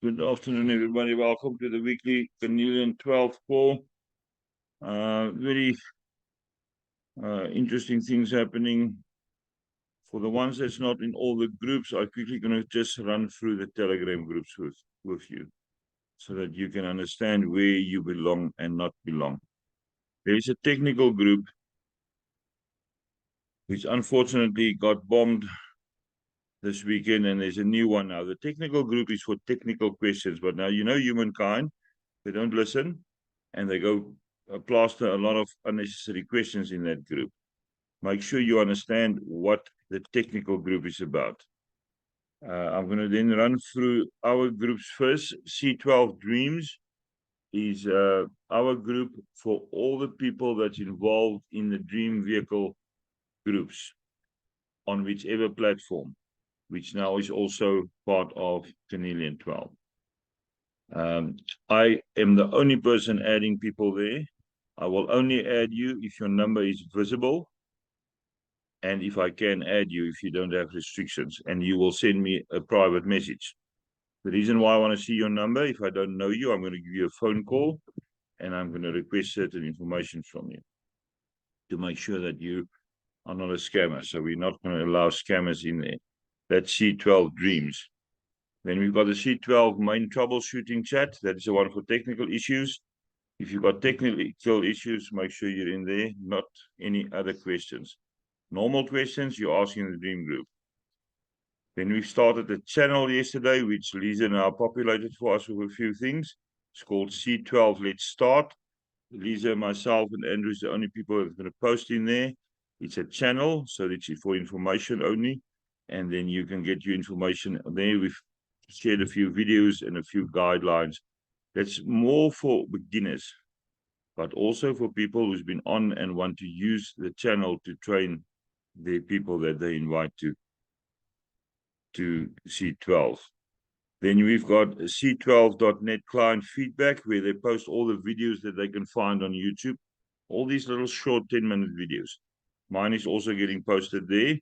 Good afternoon, everybody. Welcome to the weekly C12 call. Very interesting things happening. For the ones that's not in all the groups, I'm quickly going to just run through the Telegram groups with you so that you can understand where you belong and not belong. There is a technical group which unfortunately got bombed this weekend, and there's a new one now. The technical group is for technical questions, but now humankind, they don't listen, and they go plaster a lot of unnecessary questions in that group. Make sure you understand what the technical group is about. I'm going to then run through our groups first. C12 Dreams is our group for all the people that's involved in the dream vehicle groups on whichever platform, which now is also part of Canelian 12. I am the only person adding people there. I will only add you if your number is visible and if I can add you if you don't have restrictions, and you will send me a private message. The reason why I want to see your number, if I don't know you, I'm going to give you a phone call and I'm going to request certain information from you to make sure that you are not a scammer. So we're not going to allow scammers in there. That's C12 Dreams. Then we've got the C12 main troubleshooting chat. That is the one for technical issues. If you've got technical issues, make sure you're in there, not any other questions. Normal questions, you're asking the dream group. Then we started a channel yesterday, which Lisa now populated for us with a few things. It's called C12 Let's Start. Lisa, myself, and Andrew is the only people that are going to post in there. It's a channel, so it's for information only. And then you can get your information there. We've shared a few videos and a few guidelines. That's more for beginners, but also for people who's been on and want to use the channel to train the people that they invite to C12. Then we've got C12.net client feedback, where they post all the videos that they can find on YouTube. All these little short 10-minute videos. Mine is also getting posted there.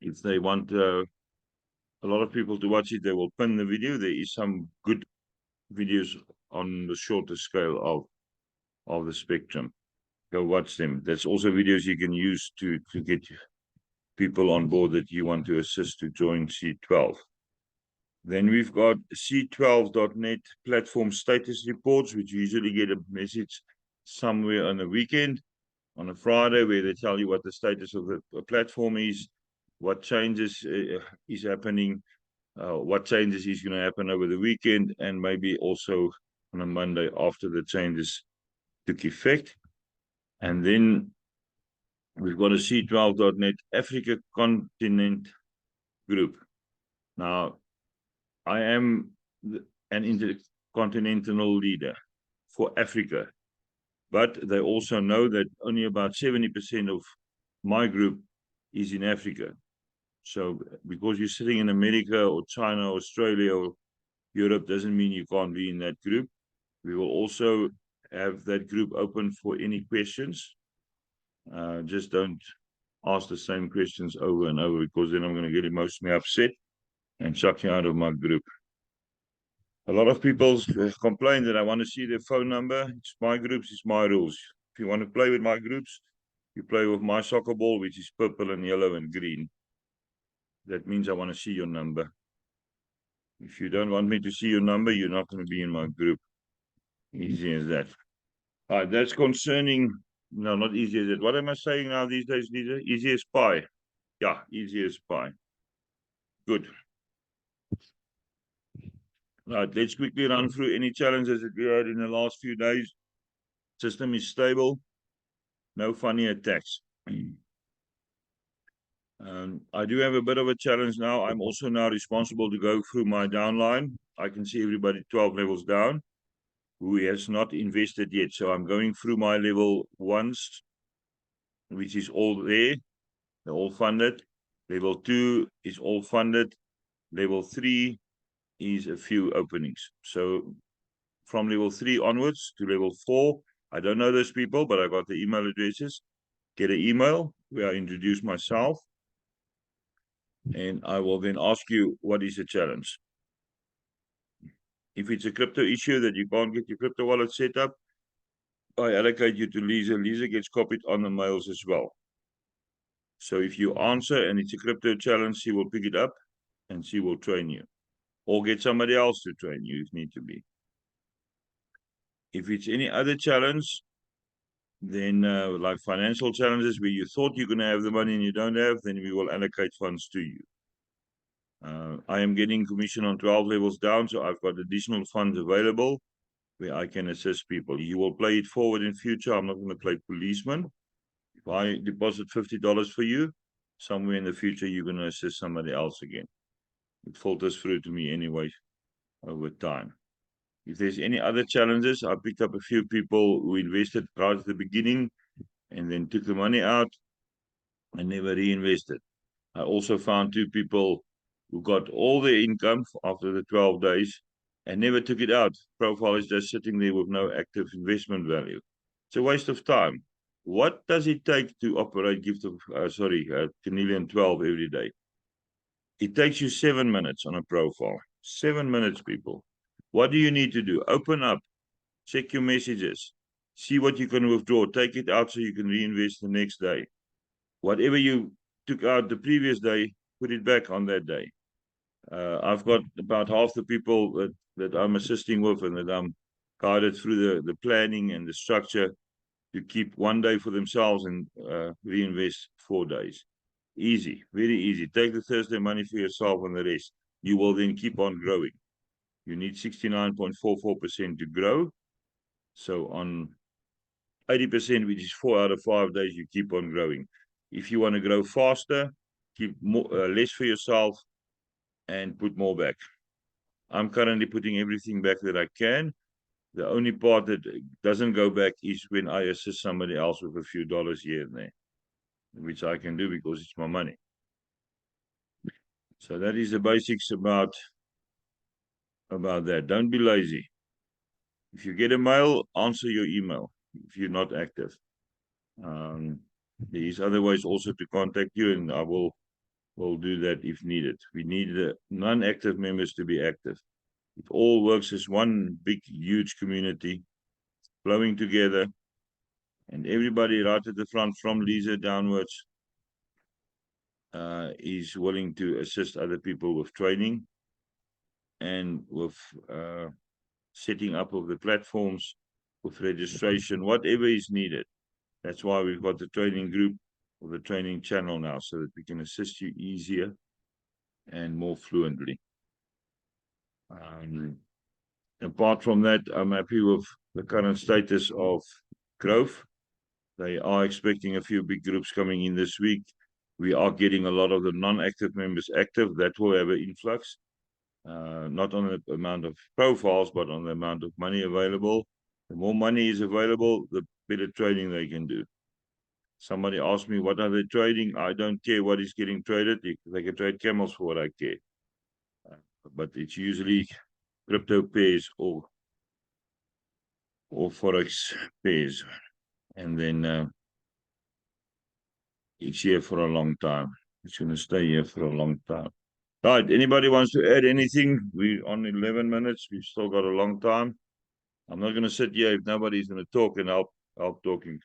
If they want a lot of people to watch it, they will pin the video. There is some good videos on the shorter scale of the spectrum. Go watch them. That's also videos you can use to get people on board that you want to assist to join C12. Then we've got C12.net platform status reports, which you usually get a message somewhere on the weekend, on a Friday, where they tell you what the status of the platform is, what changes is happening, what changes is going to happen over the weekend, and maybe also on a Monday after the changes took effect. And then we've got a C12.net Africa continent group. Now, I am an intercontinental leader for Africa, but they also know that only about 70% of my group is in Africa. So because you're sitting in America or China, Australia, or Europe, doesn't mean you can't be in that group. We will also have that group open for any questions. Just don't ask the same questions over and over, because then I'm going to get emotionally upset and chuck you out of my group. A lot of people complain that I want to see their phone number. It's my groups, it's my rules. If you want to play with my groups, you play with my soccer ball, which is purple and yellow and green. That means I want to see your number. If you don't want me to see your number, you're not going to be in my group. Easy as that. All right, that's concerning. No, not easy as that. What am I saying now these days, Lisa? Easy as pie. Yeah, easy as pie. Good. Right, let's quickly run through any challenges that we had in the last few days. System is stable. No funny attacks. I do have a bit of a challenge now. I'm also now responsible to go through my downline. I can see everybody 12 levels down who has not invested yet. So I'm going through my level ones, which is all there. They're all funded. Level 2 is all funded. Level 3 is a few openings. So from level 3 onwards to level 4, I don't know those people, but I got the email addresses. Get an email where I introduce myself, and I will then ask you, what is the challenge? If it's a crypto issue that you can't get your crypto wallet set up, I allocate you to Lisa. Lisa gets copied on the mails as well. So if you answer and it's a crypto challenge, she will pick it up and she will train you. Or get somebody else to train you if need to be. If it's any other challenge, then like financial challenges where you thought you're going to have the money and you don't have, then we will allocate funds to you. I am getting commission on 12 levels down, so I've got additional funds available where I can assist people. You will play it forward in future. I'm not going to play policeman. If I deposit $50 for you, somewhere in the future, you're going to assist somebody else again. It filters through to me anyway over time. If there's any other challenges, I picked up a few people who invested right at the beginning and then took the money out and never reinvested. I also found 2 people who got all their income after the 12 days and never took it out. Profile is just sitting there with no active investment value. It's a waste of time. What does it take to operate Canadian 12 every day? It takes you 7 minutes on a profile. 7 minutes, people. What do you need to do? Open up, check your messages, see what you can withdraw, take it out so you can reinvest the next day. Whatever you took out the previous day, put it back on that day. I've got about half the people that I'm assisting with and that I'm guided through the planning and the structure to keep 1 day for themselves and reinvest 4 days. Easy, very easy. Take the Thursday money for yourself and the rest. You will then keep on growing. You need 69.44% to grow. So on 80%, which is 4 out of 5 days, you keep on growing. If you want to grow faster, keep less for yourself and put more back. I'm currently putting everything back that I can. The only part that doesn't go back is when I assist somebody else with a few dollars here and there, which I can do because it's my money. So that is the basics about that. Don't be lazy. If you get a mail, answer your email if you're not active. There is other ways also to contact you, and I will do that if needed. We need the non-active members to be active. It all works as one big, huge community flowing together, and everybody right at the front from Lisa downwards is willing to assist other people with training and with setting up of the platforms, with registration, whatever is needed. That's why we've got the training group or the training channel now, so that we can assist you easier and more fluently. Apart from that, I'm happy with the current status of growth. They are expecting a few big groups coming in this week. We are getting a lot of the non-active members active. That will have an influx, not on the amount of profiles, but on the amount of money available. The more money is available, the better trading they can do. Somebody asked me, what are they trading? I don't care what is getting traded. They can trade camels for what I care. But it's usually crypto pairs or forex pairs. And then it's here for a long time. It's going to stay here for a long time. Right. Anybody wants to add anything? We're on 11 minutes. We've still got a long time. I'm not going to sit here if nobody's going to talk and help talking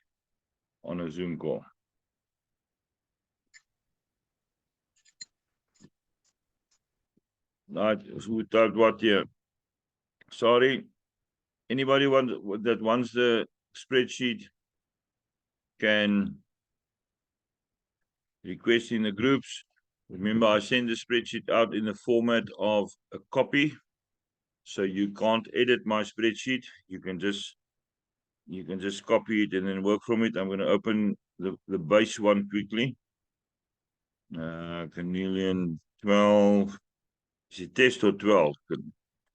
on a Zoom call. Right. Who typed what here? Sorry. Anybody that wants the spreadsheet can request in the groups. Remember, I send the spreadsheet out in the format of a copy, so you can't edit my spreadsheet. You can just copy it and then work from it. I'm going to open the base one quickly. Canadian 12. Is it test or 12?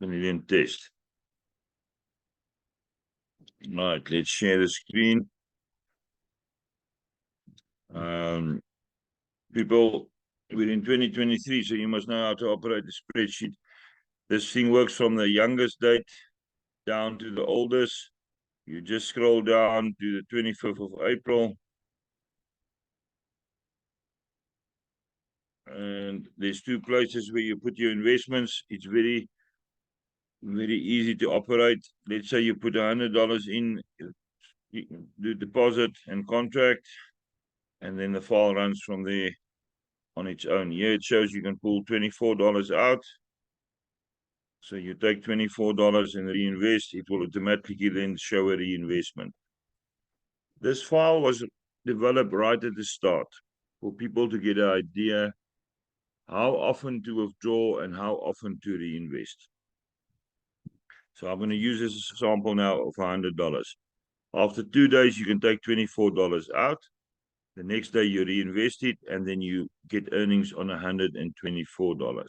Canadian test. Right, let's share the screen. People, we're in 2023, so you must know how to operate the spreadsheet. This thing works from the youngest date down to the oldest. You just scroll down to the 25th of April. And there's 2 places where you put your investments. It's very very easy to operate. Let's say you put $100 in, you do deposit and contract, and then the file runs from there on its own. Here it shows you can pull $24 out. So you take $24 and reinvest, it will automatically then show a reinvestment. This file was developed right at the start for people to get an idea how often to withdraw and how often to reinvest. So I'm going to use this example now of $100. After 2 days, you can take $24 out. The next day you reinvest it, and then you get earnings on $124.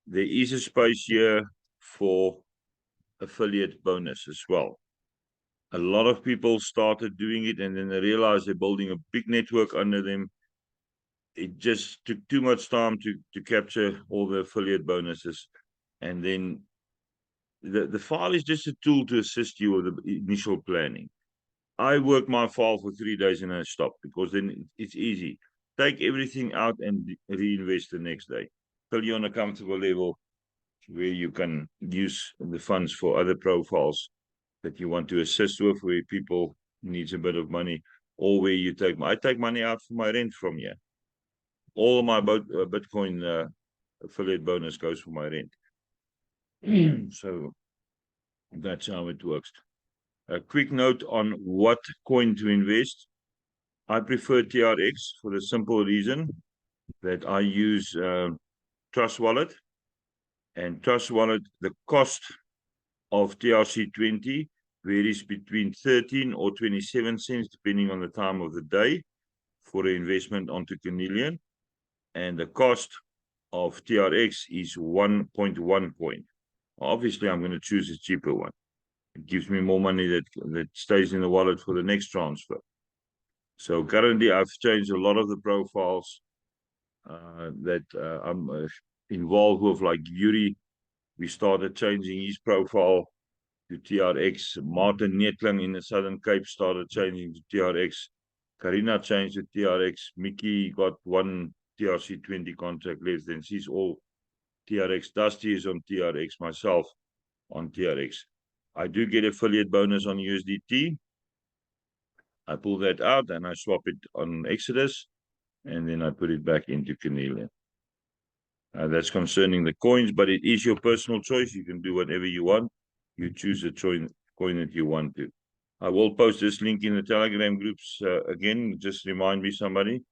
There is a space here for affiliate bonus as well. A lot of people started doing it, and then they realized they're building a big network under them. It just took too much time to capture all the affiliate bonuses. And then the file is just a tool to assist you with the initial planning. I work my file for 3 days and I stop, because then it's easy. Take everything out and reinvest the next day till you're on a comfortable level where you can use the funds for other profiles that you want to assist with, where people needs a bit of money, or where you I take money out for my rent from here. All of my Bitcoin affiliate bonus goes for my rent. So that's how it works. A quick note on what coin to invest. I prefer TRX for the simple reason that I use Trust Wallet. And Trust Wallet, the cost of TRC20 varies between 13 or 27 cents, depending on the time of the day, for an investment onto Canadian. And the cost of TRX is 1.1 coin. Obviously, I'm going to choose a cheaper one. It gives me more money that stays in the wallet for the next transfer. So currently, I've changed a lot of the profiles that I'm involved with, like Yuri. We started changing his profile to TRX. Martin Netling in the Southern Cape started changing to TRX. Karina changed to TRX. Mickey got one TRC20 contract left, then she's all TRX. Dusty is on TRX, myself on TRX. I do get affiliate bonus on USDT. I pull that out and I swap it on Exodus, and then I put it back into Canadian. That's concerning the coins, but it is your personal choice. You can do whatever you want. You choose the coin that you want to. I will post this link in the Telegram groups again. Just remind me, somebody,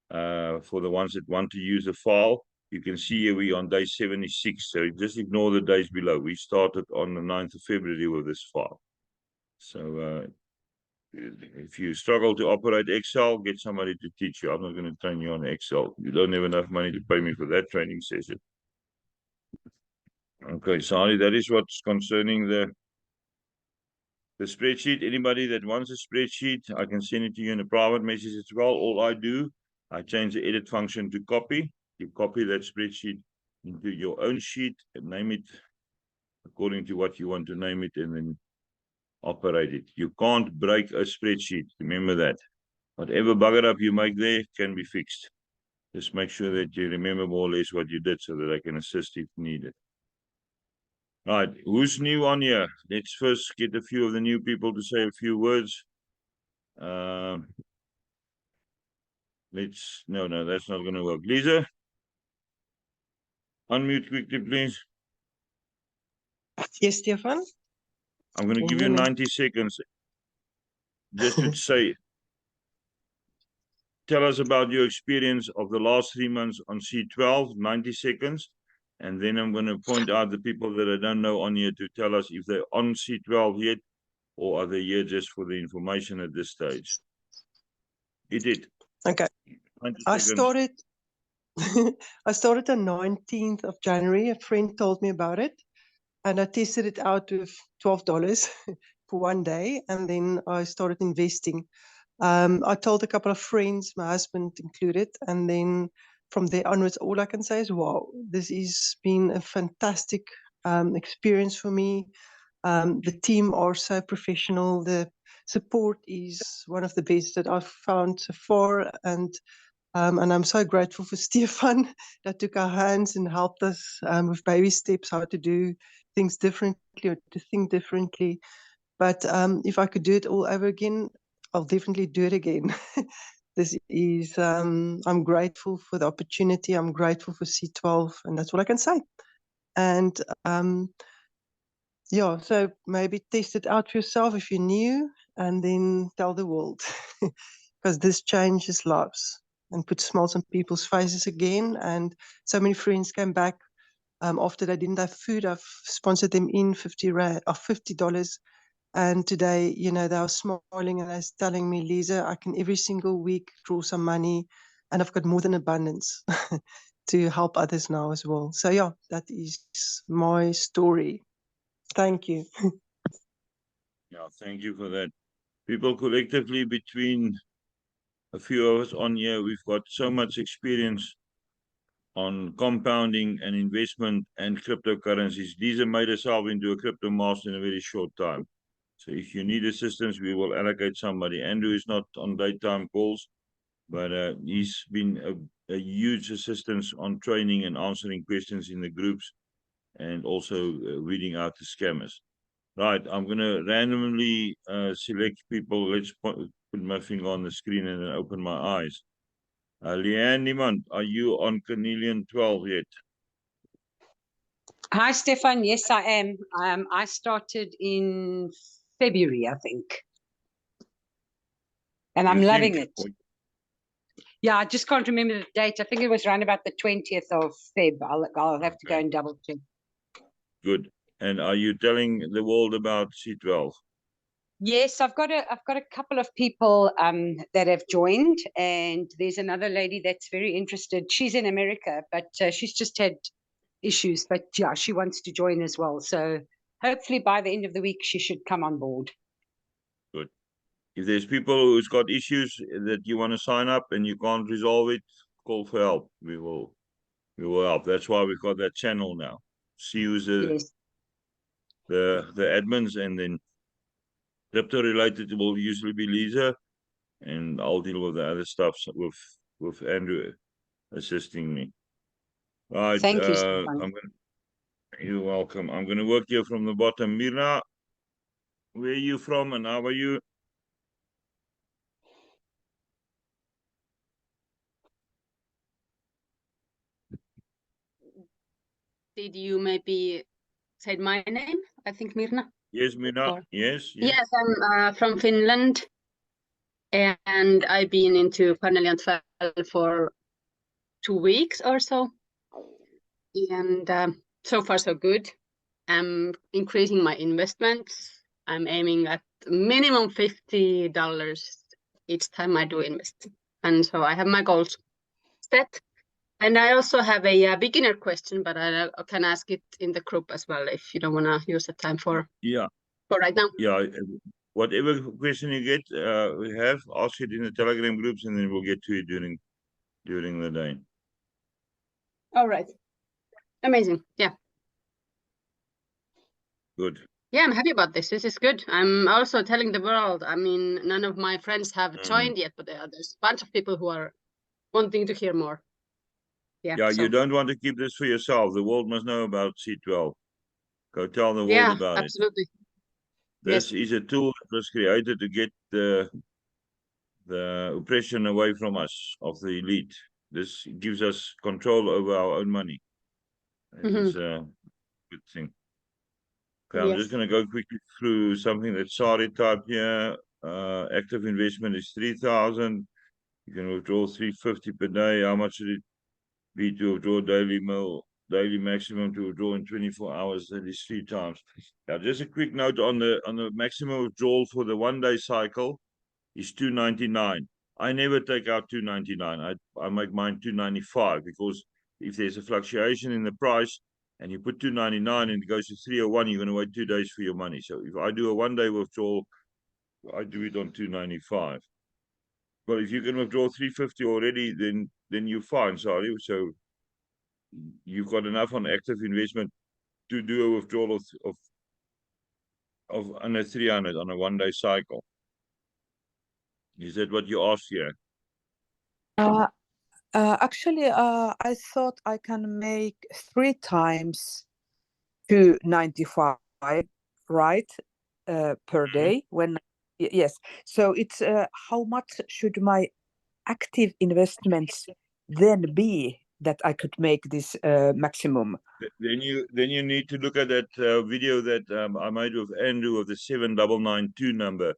for the ones that want to use the file. You can see here we're on day 76, so just ignore the days below. We started on the 9th of February with this file. So if you struggle to operate Excel, get somebody to teach you. I'm not going to train you on Excel. You don't have enough money to pay me for that training session. Okay, sorry, that is what's concerning the spreadsheet. Anybody that wants a spreadsheet, I can send it to you in a private message as well. All I do, I change the edit function to copy. You copy that spreadsheet into your own sheet and name it according to what you want to name it, and then operate it. You can't break a spreadsheet. Remember that. Whatever bugger up you make there can be fixed. Just make sure that you remember more or less what you did so that I can assist if needed. Right, who's new on here? Let's first get a few of the new people to say a few words. No, that's not going to work. Lisa, unmute quickly, please. Yes, Stefan. I'm going to give you 90 seconds just to say, tell us about your experience of the last 3 months on C12, 90 seconds. And then I'm going to point out the people that I don't know on here to tell us if they're on C12 yet, or are they here just for the information at this stage. It did. Okay. I started on 19th of January. A friend told me about it, and I tested it out with $12 for 1 day, and then I started investing. I told a couple of friends, my husband included, and then from there onwards, all I can say is, wow, this has been a fantastic experience for me. The team are so professional. The support is one of the best that I've found so far, and I'm so grateful for Stefan that took our hands and helped us with baby steps how to do things differently or to think differently. But if I could do it all over again, I'll definitely do it again. This is, I'm grateful for the opportunity. I'm grateful for C12, and that's what I can say. And yeah, so maybe test it out for yourself if you're new, and then tell the world, because this changes lives and puts smiles on people's faces again. And so many friends came back after they didn't have food. I've sponsored them in 50 rand or $50. And today, you know, they were smiling and they was telling me, Lisa, I can every single week draw some money, and I've got more than abundance to help others now as well. So yeah, that is my story. Thank you. Yeah, thank you for that. People collectively, between a few of us on here, we've got so much experience on compounding and investment and cryptocurrencies. Lisa made herself into a crypto master in a very short time. So if you need assistance, we will allocate somebody. Andrew is not on daytime calls, but he's been a huge assistance on training and answering questions in the groups, and also weeding out the scammers. Right, I'm going to randomly select people. Let's put my finger on the screen and then open my eyes. Leanne Niemand, are you on Cornelian 12 yet? Hi, Stefan. Yes, I am. I started in February, I think. And I'm loving it. Yeah, I just can't remember the date. I think it was around about the 20th of Feb. I'll have to go and double check. Good. And are you telling the world about C12? Yes, I've got a couple of people that have joined, and there's another lady that's very interested. She's in America, but she's just had issues. But yeah, she wants to join as well. So hopefully by the end of the week she should come on board. Good. If there's people who's got issues that you want to sign up and you can't resolve it, call for help. We will help. That's why we've got that channel now. See who's the admins, and then crypto related will usually be Lisa, and I'll deal with the other stuff with Andrew assisting me. Right. Thank you, Stefan. You're welcome. I'm going to work here from the bottom. Mira, where are you from and how are you? Did you maybe said my name? I think Mirna. Yes, Mira. Or... Yes. Yes, I'm from Finland, and I've been into Cornelian 12 for 2 weeks or so, and so far so good. I'm increasing my investments. I'm aiming at minimum $50 each time I do invest, and so I have my goals set. And I also have a beginner question, but I can ask it in the group as well if you don't want to use the time for right now. Yeah, whatever question you get, we have, ask it in the Telegram groups, and then we'll get to it during the day. All right. Amazing. Yeah. Good. Yeah, I'm happy about this. This is good. I'm also telling the world. I mean, none of my friends have joined yet, but there's a bunch of people who are wanting to hear more. Yeah, you don't want to keep this for yourself. The world must know about C12. Go tell the world about absolutely. it. This is a tool that was created to get the oppression away from us, of the elite. This gives us control over our own money. It's a good thing. Okay, I'm just going to go quickly through something that Sari typed here. Active investment is 3,000. You can withdraw 350 per day. How much should it be to withdraw daily maximum to withdraw in 24 hours? That is 3 times. Now, just a quick note on the maximum withdrawal for the 1 day cycle is $2.99. I never take out $2.99. I make mine $2.95, because if there's a fluctuation in the price and you put $2.99 and it goes to $3.01, you're going to wait 2 days for your money. So if I do a 1 day withdrawal, I do it on $2.95. But if you can withdraw $350 already, then you're fine, sorry. So you've got enough on active investment to do a withdrawal of under 300 on a 1 day cycle. Is that what you asked here? Actually, I thought I can make 3 times 295, right, per day. Yes. So it's how much should my active investments then be that I could make this maximum? Then you need to look at that video that I made with Andrew of the 7992 number.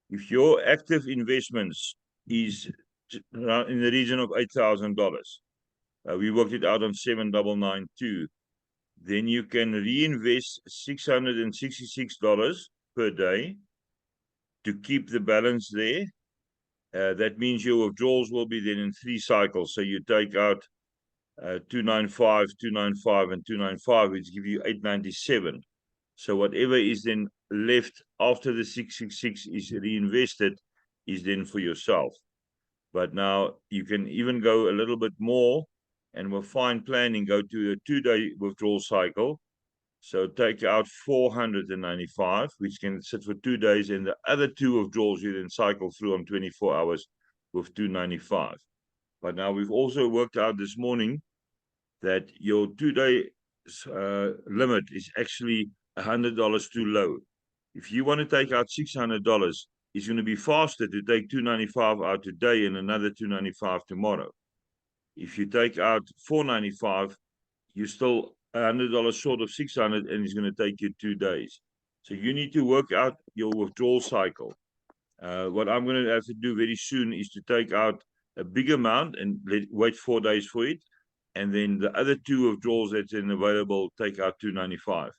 If your active investments is in the region of $8,000, we worked it out on 7992. Then you can reinvest $666 per day to keep the balance there. That means your withdrawals will be then in 3 cycles. So you take out 295, 295, and 295, which give you 897. So whatever is then left after the 666 is reinvested is then for yourself. But now you can even go a little bit more, and with fine planning, go to a 2-day withdrawal cycle. So take out 495, which can sit for 2 days, and the other 2 withdrawals you then cycle through on 24 hours with 295. But now we've also worked out this morning that your 2-day limit is actually $100 too low. If you want to take out $600, it's going to be faster to take 295 out today and another 295 tomorrow. If you take out 495, you're still $100 short of 600, and it's going to take you 2 days. So you need to work out your withdrawal cycle. What I'm going to have to do very soon is to take out a big amount and wait 4 days for it. And then the other 2 withdrawals that's available, take out 295.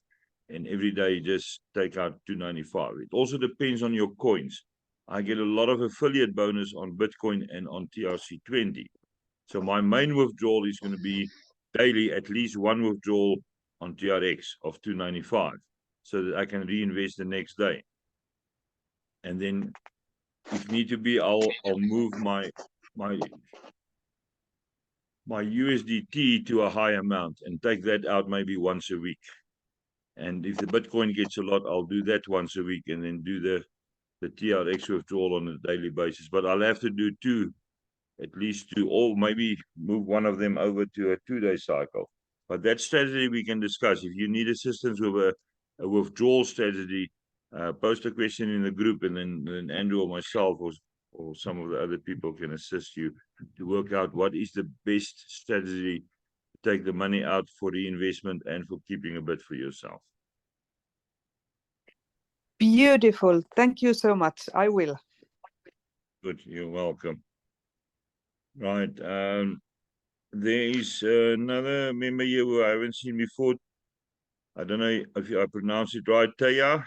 And every day just take out 295. It also depends on your coins. I get a lot of affiliate bonus on Bitcoin and on TRC20. So my main withdrawal is going to be daily, at least 1 withdrawal on TRX of 295, so that I can reinvest the next day. And then if need to be, I'll move my USDT to a high amount and take that out maybe once a week. And if the Bitcoin gets a lot, I'll do that once a week, and then do the TRX withdrawal on a daily basis. But I'll have to do 2, at least 2, or maybe move one of them over to a 2-day cycle. But that strategy we can discuss. If you need assistance with a withdrawal strategy, post a question in the group, and then Andrew or myself or some of the other people can assist you to work out what is the best strategy to take the money out for reinvestment and for keeping a bit for yourself. Beautiful. Thank you so much. I will. Good. You're welcome. Right. There is another member here who I haven't seen before. I don't know if I pronounce it right. Teija,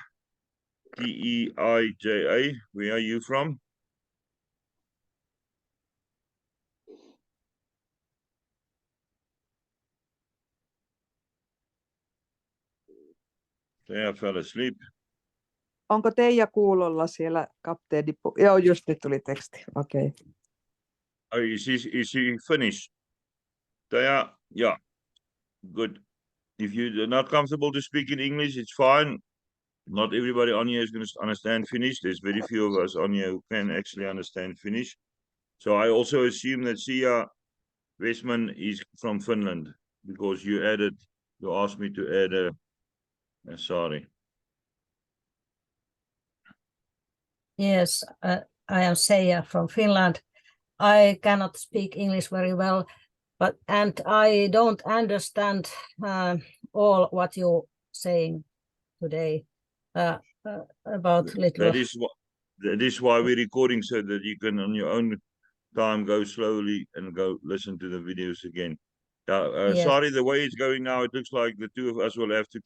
Teija. Where are you from? Teija fell asleep. Onko Teija kuulolla siellä, kapteeni? Joo, just nyt tuli teksti. Okei. Okay. Oh, is he finished? Teija, yeah. Good. If you're not comfortable to speak in English, it's fine. Not everybody on here is going to understand Finnish. There's very few of us on here who can actually understand Finnish. So I also assume that Sia Westman is from Finland, because you asked me to add sorry. Yes, I am Seija from Finland. I cannot speak English very well, and I don't understand all what you're saying today about little. That is why we're recording, so that you can on your own time go slowly and go listen to the videos again. Yes. Sorry, the way it's going now, it looks like the 2 of us will have to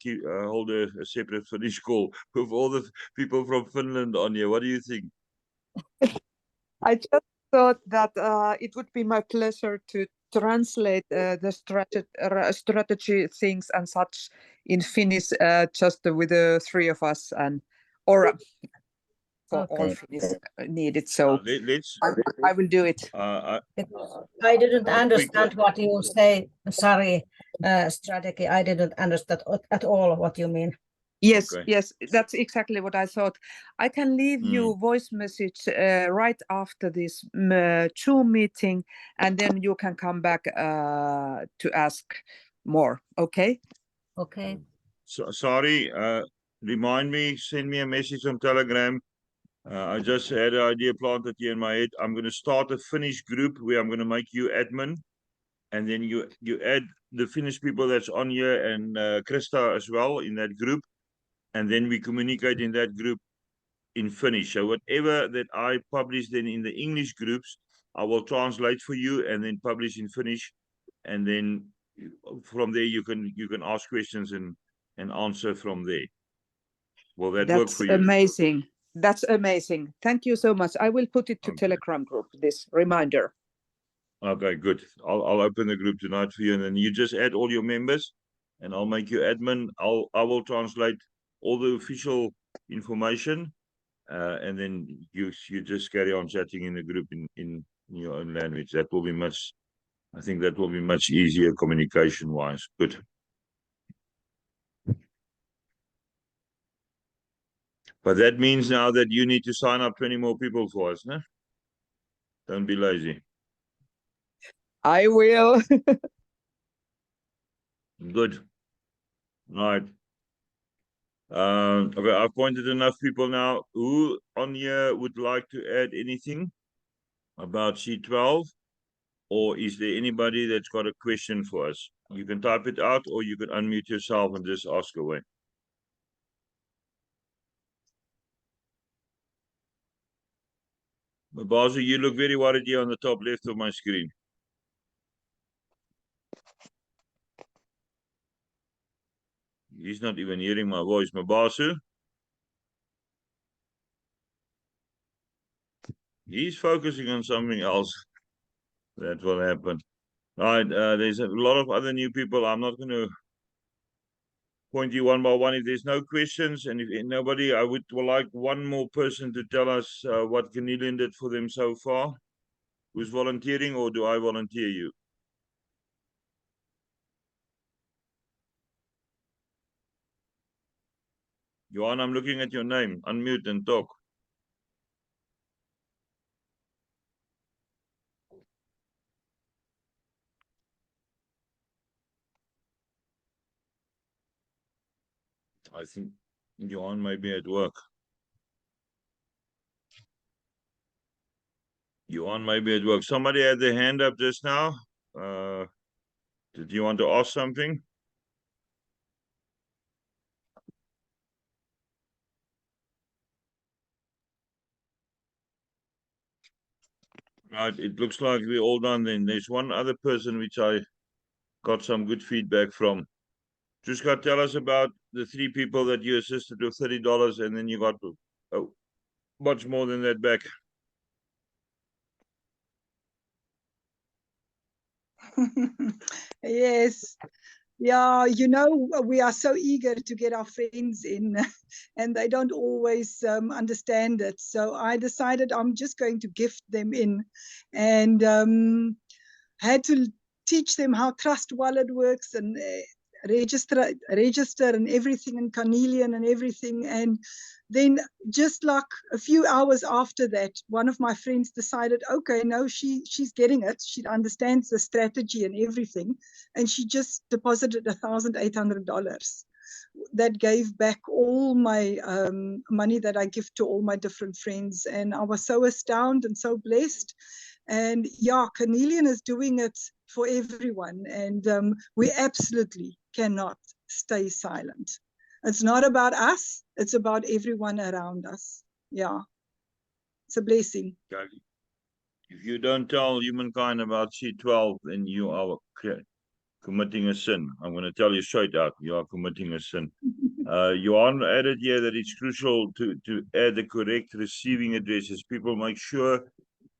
hold a separate Finnish call with all the people from Finland on here. What do you think? I just thought that it would be my pleasure to translate the strategy things and such in Finnish, just with the 3 of us, or for all Finnish needed. So I will do it. I didn't understand what you say. Sorry, strategy. I didn't understand at all what you mean. Yes, okay. Yes, that's exactly what I thought. I can leave you voice message right after this Zoom meeting, and then you can come back to ask more. Okay. Okay. Sorry, remind me, send me a message on Telegram. I just had an idea planted here in my head. I'm going to start a Finnish group where I'm going to make you admin, and then you add the Finnish people that's on here and Krista as well in that group, and then we communicate in that group in Finnish. So whatever that I publish then in the English groups, I will translate for you and then publish in Finnish, and then from there you can ask questions and answer from there. Will that work for you? That's amazing. That's amazing. Thank you so much. I will put it to Okay. Telegram group, this reminder. Okay, good. I'll open the group tonight for you, and then you just add all your members, and I'll make you admin. I will translate all the official information, and then you just carry on chatting in the group in your own language. That will be much. I think that will be much easier communication wise. Good. But that means now that you need to sign up 20 more people for us, huh? Don't be lazy. I will. Good. Right. Okay, I've pointed enough people now. Who on here would like to add anything about C12? Or is there anybody that's got a question for us? You can type it out, or you can unmute yourself and just ask away. Mabazu, you look very worried here on the top left of my screen. He's not even hearing my voice. Mabazu? He's focusing on something else. That will happen. Right, there's a lot of other new people. I'm not going to point you one by one if there's no questions. And if nobody, I would like one more person to tell us what Canadian did for them so far. Who's volunteering, or do I volunteer you? Johan, I'm looking at your name. Unmute and talk. I think Johan may be at work. Johan may be at work. Somebody had their hand up just now. Did you want to ask something? Right, it looks like we're all done then. There's one other person which I got some good feedback from. Just got to tell us about the 3 people that you assisted with $30, and then you got much more than that back. Yes. Yeah, you know, we are so eager to get our friends in, and they don't always understand it. So I decided I'm just going to gift them in, and had to teach them how Trust Wallet works and register and everything, and Carnelian and everything. And then just like a few hours after that, one of my friends decided, okay, no, she's getting it. She understands the strategy and everything. And she just deposited $1,800. That gave back all my money that I give to all my different friends. And I was so astounded and so blessed. And yeah, Carnelian is doing it for everyone. And we absolutely cannot stay silent. It's not about us. It's about everyone around us. Yeah. It's a blessing. If you don't tell humankind about C12, then you are committing a sin. I'm going to tell you straight out, you are committing a sin. Johan added here that it's crucial to add the correct receiving addresses. People make sure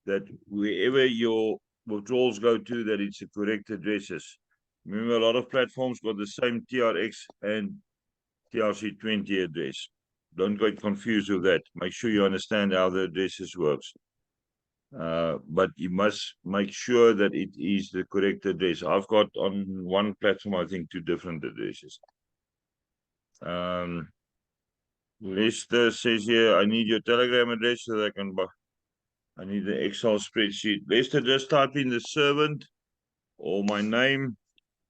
that wherever your withdrawals go to, that it's the correct addresses. Remember, a lot of platforms got the same TRX and TRC20 address. Don't get confused with that. Make sure you understand how the addresses works. But you must make sure that it is the correct address. I've got on one platform, I think, 2 different addresses. Lester says here, I need your Telegram address so that I can buy. I need the Excel spreadsheet. Lester, just type in the servant or my name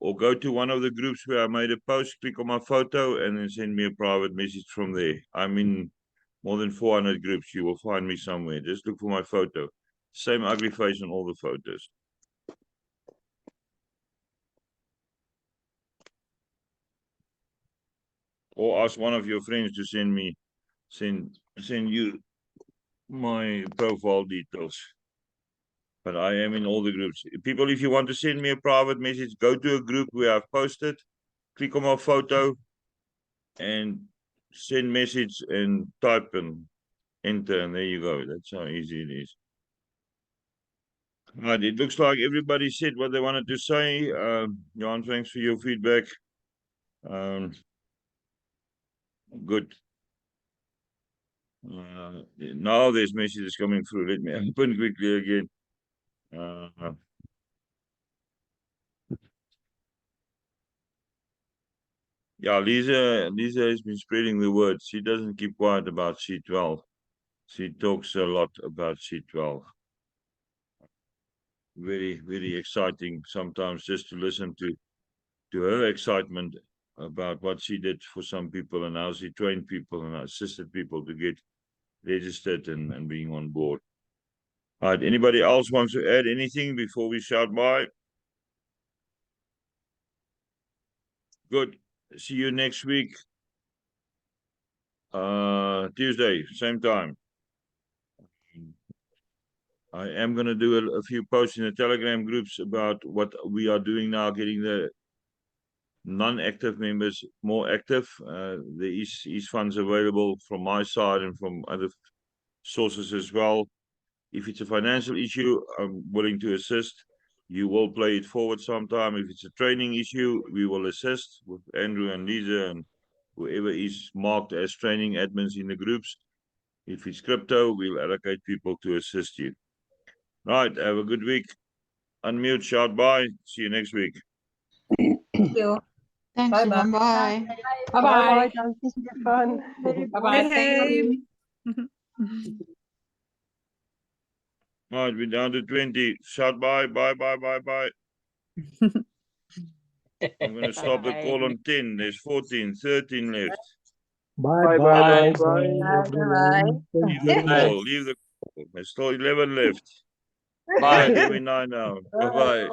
or go to one of the groups where I made a post, click on my photo, and then send me a private message from there. I'm in more than 400 groups. You will find me somewhere. Just look for my photo. Same ugly face on all the photos. Or ask one of your friends to send you my profile details. But I am in all the groups. People, if you want to send me a private message, go to a group where I've posted, click on my photo, and send message and type and enter, and there you go. That's how easy it is. Right, it looks like everybody said what they wanted to say. Jan, thanks for your feedback. Good. Now there's messages coming through. Let me open quickly again. Yeah, Lisa has been spreading the word. She doesn't keep quiet about C12. She talks a lot about C12. Very, very exciting sometimes just to listen to her excitement about what she did for some people and how she trained people and assisted people to get registered and being on board. All right, anybody else wants to add anything before we shout bye? Good. See you next week. Tuesday, same time. I am going to do a few posts in the Telegram groups about what we are doing now, getting the non-active members more active. There is funds available from my side and from other sources as well. If it's a financial issue, I'm willing to assist. You will play it forward sometime. If it's a training issue, we will assist with Andrew and Lisa and whoever is marked as training admins in the groups. If it's crypto, we'll allocate people to assist you. Right, have a good week. Unmute, shout bye. See you next week. Thank you. Thanks, Bye-bye. Stefan. Bye. Bye-bye. Dankie Stefan. Bye-bye. Thank you. Right, we're down to 20. Shout bye, bye, bye, bye, bye. I'm going to stop the call on 10. There's 14, 13 left. Bye bye bye Bye-bye. Leave the call. Leave the call. There's still 11 left. Bye. Give me 9 now. Bye-bye.